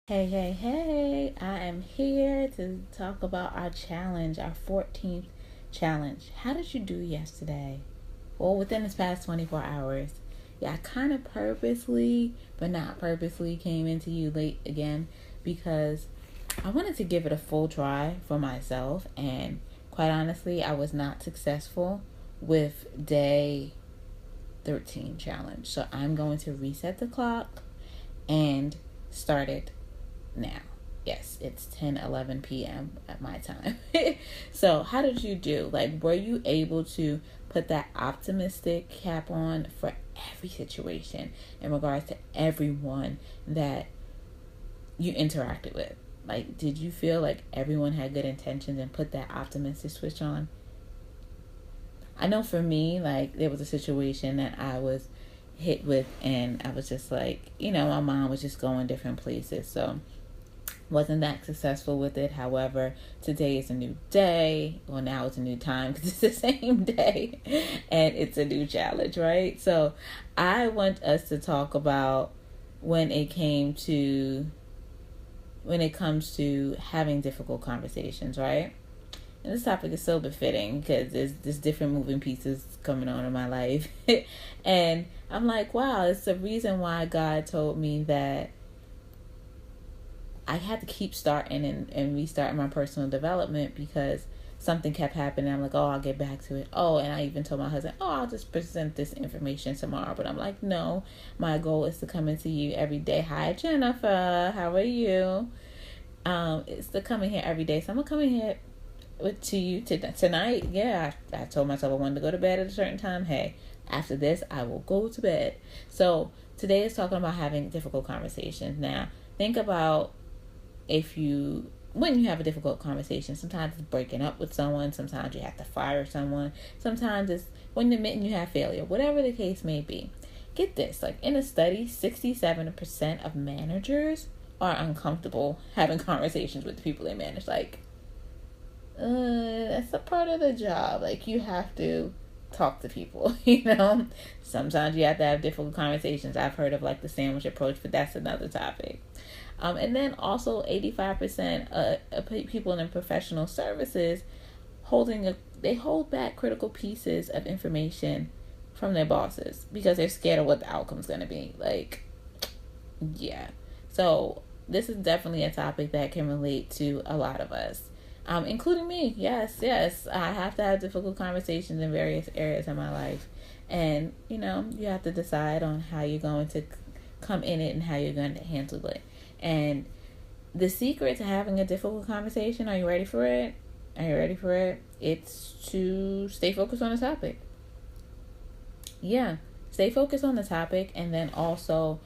Hey, hey, hey, I am here to talk about our challenge, our 14th challenge. How did you do yesterday? Well, within this past 24 hours. Yeah, I kind of purposely, but not purposely, came into you late again because I wanted to give it a full try for myself. And quite honestly, I was not successful with day 13 challenge. So I'm going to reset the clock and start it now. Yes, it's 10:11 p.m. at my time. So, how did you do? Like, were you able to put that optimistic cap on for every situation in regards to everyone that you interacted with? Like, did you feel like everyone had good intentions and put that optimistic switch on? I know for me, like, there was a situation that I was hit with, and I was just like, my mind was just going different places. So, wasn't that successful with it. However, today is a new day. Well, now it's a new time because it's the same day and it's a new challenge, right? So I want us to talk about when it came to when it comes to having difficult conversations, right? And this topic is so befitting because there's different moving pieces coming on in my life. And I'm like, wow, it's the reason why God told me that I had to keep starting and restarting my personal development because something kept happening. I'm like, oh, I'll get back to it. Oh, and I even told my husband, oh, I'll just present this information tomorrow. But I'm like, no, my goal is to come into you every day. Hi, Jennifer. How are you? It's to come in here every day. So I'm going to come in here to you tonight. Yeah, I told myself I wanted to go to bed at a certain time. Hey, after this, I will go to bed. So today is talking about having difficult conversations. Now, think about when you have a difficult conversation. Sometimes it's breaking up with someone, sometimes you have to fire someone, sometimes it's when you're admitting you have failure, whatever the case may be. Get this, like in a study, 67% of managers are uncomfortable having conversations with the people they manage. Like, that's a part of the job. Like, you have to talk to people, sometimes you have to have difficult conversations. I've heard of like the sandwich approach, but that's another topic. And then also 85% of people in professional services they hold back critical pieces of information from their bosses because they're scared of what the outcome's going to be. Like, yeah. So this is definitely a topic that can relate to a lot of us, including me. Yes, yes. I have to have difficult conversations in various areas of my life. And, you have to decide on how you're going to come in it and how you're going to handle it. And the secret to having a difficult conversation, are you ready for it? Are you ready for it? It's to stay focused on the topic. Yeah, stay focused on the topic, and then also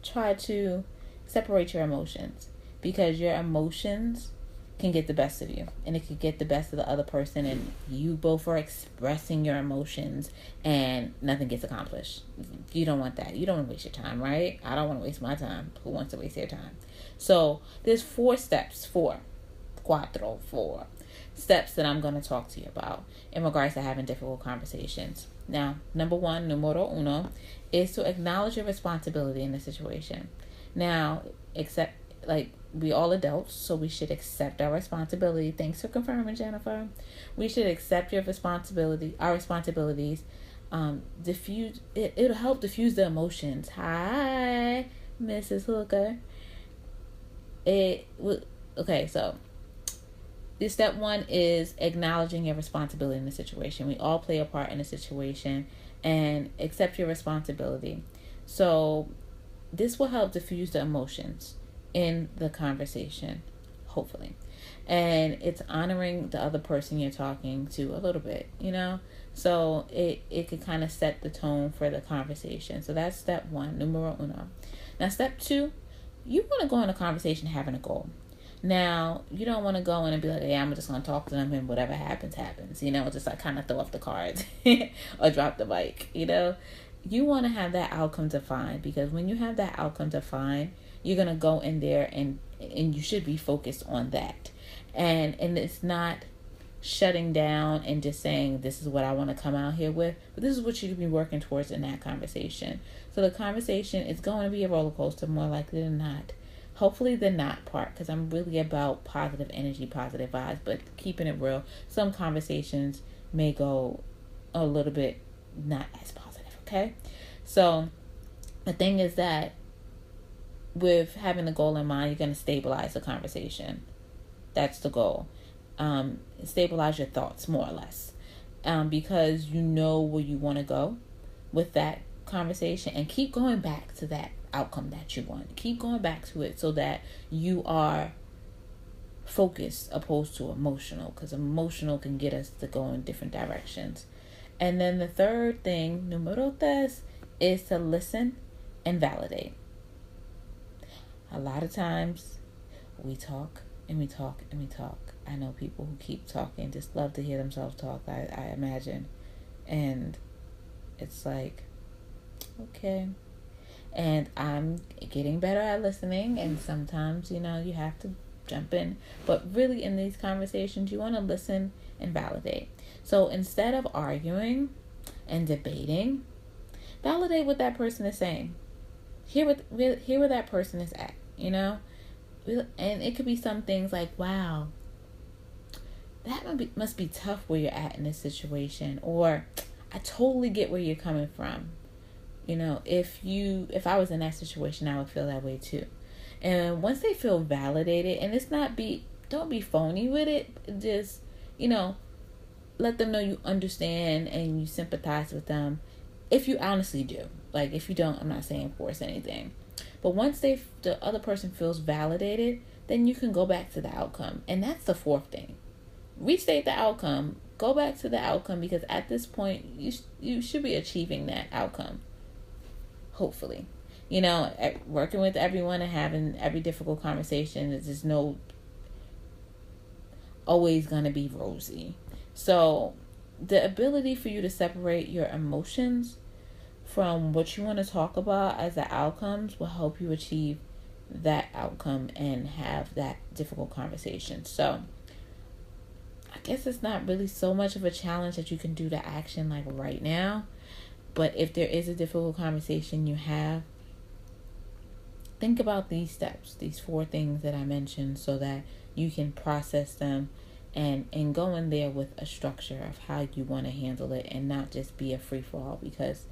try to separate your emotions, because your emotions can get the best of you, and it could get the best of the other person, and you both are expressing your emotions and nothing gets accomplished. You don't want that. You don't want to waste your time, right? I don't want to waste my time. Who wants to waste their time? So there's four steps that I'm going to talk to you about in regards to having difficult conversations. Now, number one, numero uno, is to acknowledge your responsibility in the situation. Now, we all adults, so we should accept our responsibility. Thanks for confirming, Jennifer. We should accept our responsibilities. It'll help diffuse the emotions. Hi, Mrs. Hooker. Okay, so this step one is acknowledging your responsibility in the situation. We all play a part in the situation, and accept your responsibility. So this will help diffuse the emotions in the conversation, hopefully. And it's honoring the other person you're talking to a little bit, so it could kind of set the tone for the conversation. So that's step one, numero uno. Now, step two, you want to go in a conversation having a goal. Now, you don't want to go in and be like, yeah, I'm just going to talk to them and whatever happens, just like kind of throw off the cards or drop the mic, You want to have that outcome defined, because when you have that outcome defined, you're going to go in there and you should be focused on that. And it's not shutting down and just saying, this is what I want to come out here with, but this is what you should be working towards in that conversation. So the conversation is going to be a roller coaster, more likely than not. Hopefully the not part, because I'm really about positive energy, positive vibes, but keeping it real, some conversations may go a little bit not as positive, okay? So the thing is that with having the goal in mind, you're going to stabilize the conversation. That's the goal. Stabilize your thoughts, more or less, because you know where you want to go with that conversation, and keep going back to that outcome that you want. Keep going back to it so that you are focused opposed to emotional, because emotional can get us to go in different directions. And then the third thing, número tres, is to listen and validate. A lot of times we talk and we talk and we talk. I know people who keep talking, just love to hear themselves talk, I imagine. And it's like, okay. And I'm getting better at listening, and sometimes, you have to jump in. But really, in these conversations, you want to listen and validate. So instead of arguing and debating, validate what that person is saying. Hear where that person is at, And it could be some things like, wow, that must be tough where you're at in this situation. Or, I totally get where you're coming from. If I was in that situation, I would feel that way too. And once they feel validated, and don't be phony with it. Just, let them know you understand and you sympathize with them. If you honestly do. Like, if you don't, I'm not saying force anything. But once the other person feels validated, then you can go back to the outcome. And that's the fourth thing. Restate the outcome. Go back to the outcome, because at this point, you should be achieving that outcome. Hopefully. Working with everyone and having every difficult conversation is just always going to be rosy. So the ability for you to separate your emotions from what you want to talk about as the outcomes will help you achieve that outcome and have that difficult conversation. So I guess it's not really so much of a challenge that you can do the action like right now. But if there is a difficult conversation you have, think about these steps, these 4 things that I mentioned, so that you can process them and go in there with a structure of how you want to handle it, and not just be a free-for-all, because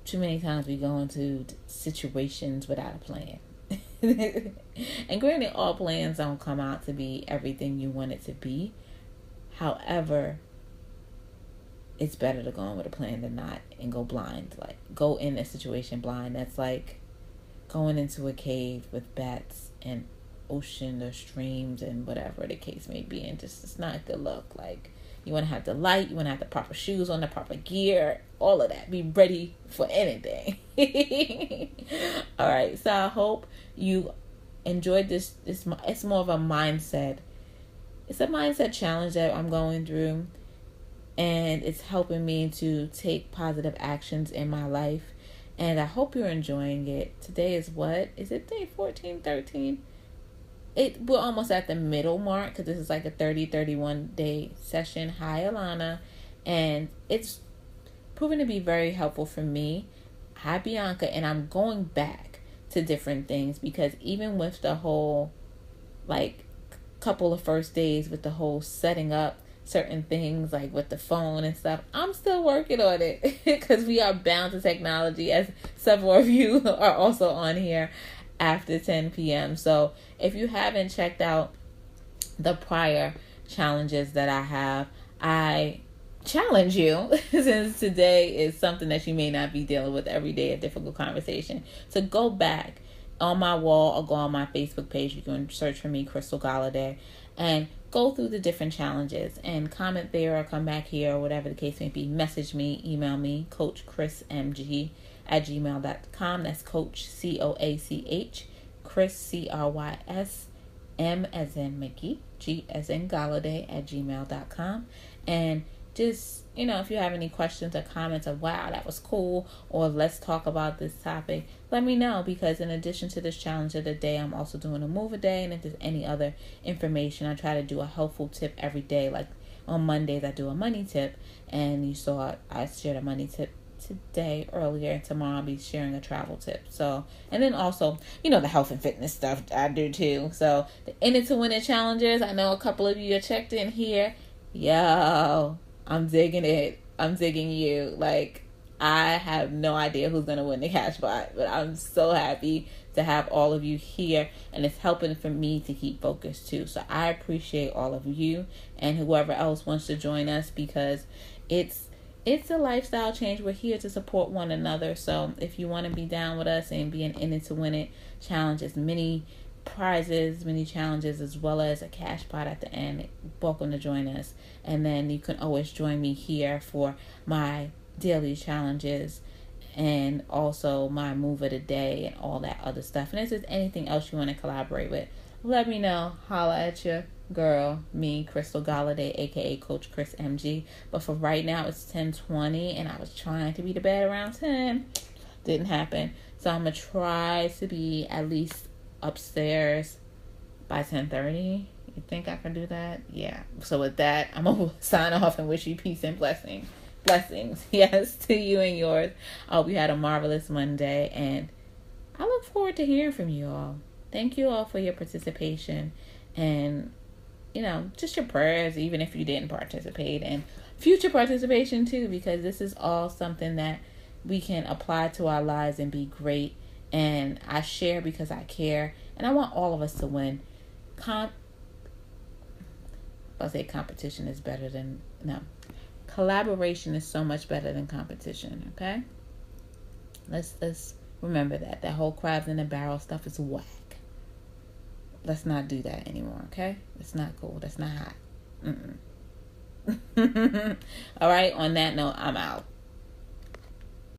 too many times we go into situations without a plan. And granted, all plans don't come out to be everything you want it to be. However, it's better to go in with a plan than not and go blind. Like, go in a situation blind. That's like going into a cave with bats and ocean or streams and whatever the case may be. And just, it's not a good look. Like, you want to have the light. You want to have the proper shoes on, the proper gear. All of that. Be ready for anything. All right. So I hope you enjoyed this. It's more of a mindset. It's a mindset challenge that I'm going through. And it's helping me to take positive actions in my life. And I hope you're enjoying it. Today is what? Is it day 14, 13? We're almost at the middle mark, because this is like a 31 day session. Hi, Alana. And it's proven to be very helpful for me. Hi, Bianca. And I'm going back to different things, because even with the whole, like, couple of first days with the whole setting up certain things, like with the phone and stuff, I'm still working on it, because we are bound to technology, as several of you are also on here after 10 p.m. So if you haven't checked out the prior challenges that I have, I challenge you, since today is something that you may not be dealing with every day, a difficult conversation, to go back on my wall or go on my Facebook page. You can search for me, Crystal Galladay, and go through the different challenges and comment there, or come back here, or whatever the case may be. Message me, email me, coachchrysmg@gmail.com. That's Coach COACH, Chris CRYS, M as in Mickey, G as in Galladay @gmail.com. And just, if you have any questions or comments of, wow, that was cool, or let's talk about this topic, let me know, because in addition to this challenge of the day, I'm also doing a move a day. And if there's any other information, I try to do a helpful tip every day. Like on Mondays, I do a money tip, and you saw I shared a money tip today earlier, and tomorrow I'll be sharing a travel tip. So, and then also, the health and fitness stuff I do too. So the In It to Win It challenges, I know a couple of you are checked in here. Yo, I'm digging it. I'm digging you. Like, I have no idea who's going to win the cash pot, but I'm so happy to have all of you here, and it's helping for me to keep focused too. So I appreciate all of you and whoever else wants to join us, because it's a lifestyle change. We're here to support one another. So if you want to be down with us and be an In It to Win It challenge, it's many prizes, many challenges, as well as a cash pot at the end. Welcome to join us. And then you can always join me here for my daily challenges and also my move of the day and all that other stuff. And if there's anything else you want to collaborate with, let me know. Holla at your girl, me, Crystal Galladay, aka Coach Chris MG. But for right now, it's 10:20, and I was trying to be to bed around 10. Didn't happen. So I'm gonna try to be at least upstairs by 10:30. You think I can do that? Yeah. So with that, I'm gonna sign off and wish you peace and blessings. Yes, to you and yours. I hope you had a marvelous Monday, and I look forward to hearing from you all. Thank you all for your participation and, just your prayers, even if you didn't participate, and future participation too, because this is all something that we can apply to our lives and be great. And I share because I care, and I want all of us to win. I'll say competition is better than, no. Collaboration is so much better than competition, okay? Let's remember that. That whole crabs in a barrel stuff is whack. Let's not do that anymore, okay? It's not cool. That's not hot. All right, on that note, I'm out.